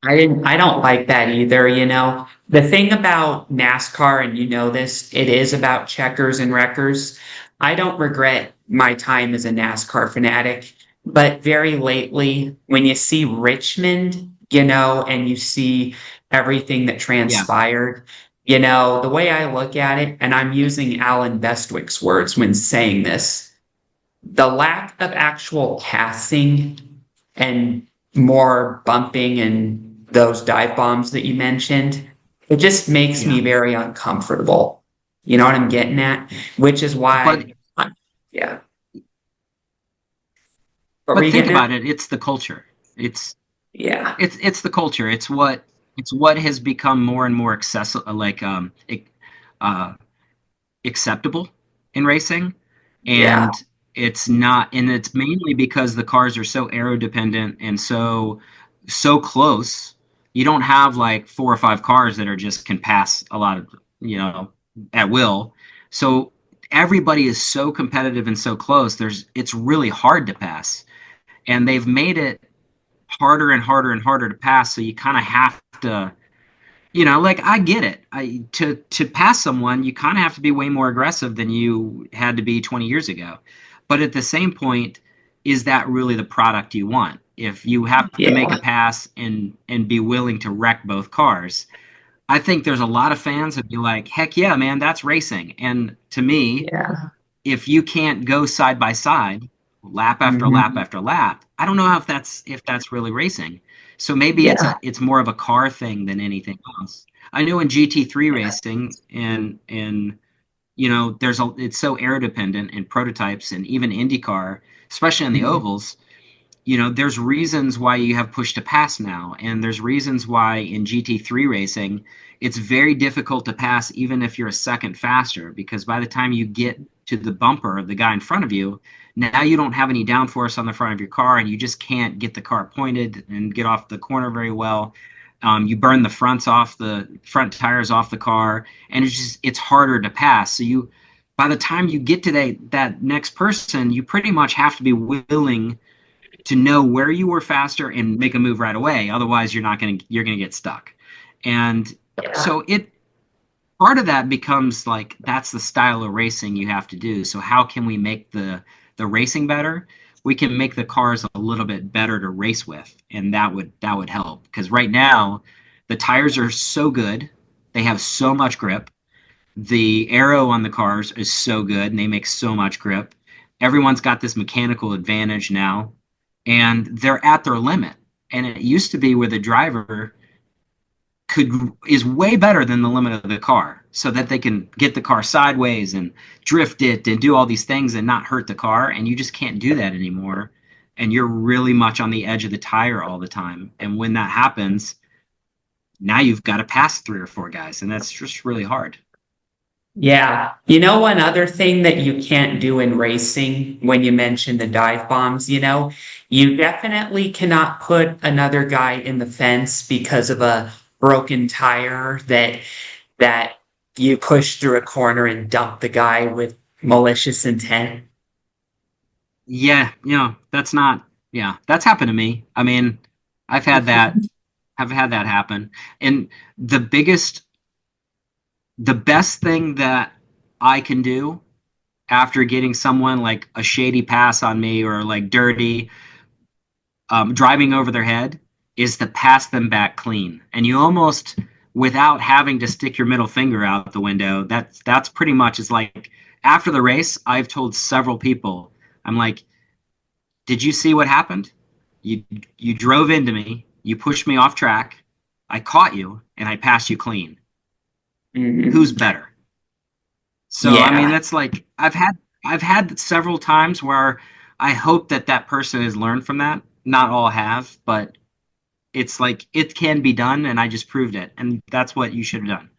I don't like that either, you know. The thing about NASCAR, and you know this, it is about checkers and wreckers. I don't regret my time as a NASCAR fanatic, but very lately, when you see Richmond, you know, and you see everything that Yeah, transpired, you know, the way I look at it, and I'm using Alan Bestwick's words when saying this, the lack of actual passing and more bumping and those dive bombs that you mentioned, it just makes yeah. me very uncomfortable. You know what I'm getting at? Which is But why, yeah. What were but you think getting about at? it. It's the culture. It's Yeah. it's the culture. It's what has become more and more accessible, uh, acceptable in racing, Yeah. and it's mainly because the cars are so aero dependent and so close. You don't have like four or five cars that are just can pass a lot of, at will. So everybody is so competitive and so close. It's really hard to pass, and they've made it harder and harder and harder to pass. So you kind of have to, like I get it. To pass someone, you kind of have to be way more aggressive than you had to be 20 years ago. But at the same point, is that really the product you want? If you have to make a Yeah. pass and be willing to wreck both cars, I think there's a lot of fans that be like, "Heck yeah, man, that's racing." And to me, Yeah. if you can't go side by side, lap after lap Hmm. after lap, I don't know if that's really racing. So maybe it's Yeah. a it's more of a car thing than anything else. I know in GT3 racing and it's so air dependent in prototypes and even IndyCar, especially on the Mhm. ovals, there's reasons why you have push to pass now, and there's reasons why in GT3 racing it's very difficult to pass even if you're a second faster, because by the time you get to the bumper of the guy in front of you, now you don't have any downforce on the front of your car, and you just can't get the car pointed and get off the corner very well. You burn the front tires off the car, and it's harder to pass. So by the time you get to that next person, you pretty much have to be willing to know where you were faster and make a move right away. Otherwise, you're gonna get stuck. And Yeah. so it part of that becomes like that's the style of racing you have to do. So how can we make the racing better? We can make the cars a little bit better to race with, and that would help. Because right now, the tires are so good, they have so much grip. The aero on the cars is so good, and they make so much grip. Everyone's got this mechanical advantage now, and they're at their limit. And it used to be where the driver could is way better than the limit of the car, so that they can get the car sideways and drift it and do all these things and not hurt the car. And you just can't do that anymore. And you're really much on the edge of the tire all the time. And when that happens, now you've got to pass three or four guys, and that's just really hard. Yeah. You know, one other thing that you can't do in racing when you mention the dive bombs, you know, you definitely cannot put another guy in the fence because of a broken tire that you push through a corner and dump the guy with malicious intent. Yeah, that's not, yeah, that's happened to me. I mean, I've had that, I've had that happen. And the biggest, the best thing that I can do after getting someone like a shady pass on me or like dirty, driving over their head is to pass them back clean. And you almost, without having to stick your middle finger out the window, that's pretty much is like after the race, I've told several people, I'm like, did you see what happened? You you drove into me, you pushed me off track, I caught you, and I passed you clean. Who's Mhm. better? So I mean, Yeah. that's like I've had several times where I hope that person has learned from that. Not all have, but it's like it can be done, and I just proved it, and that's what you should have done.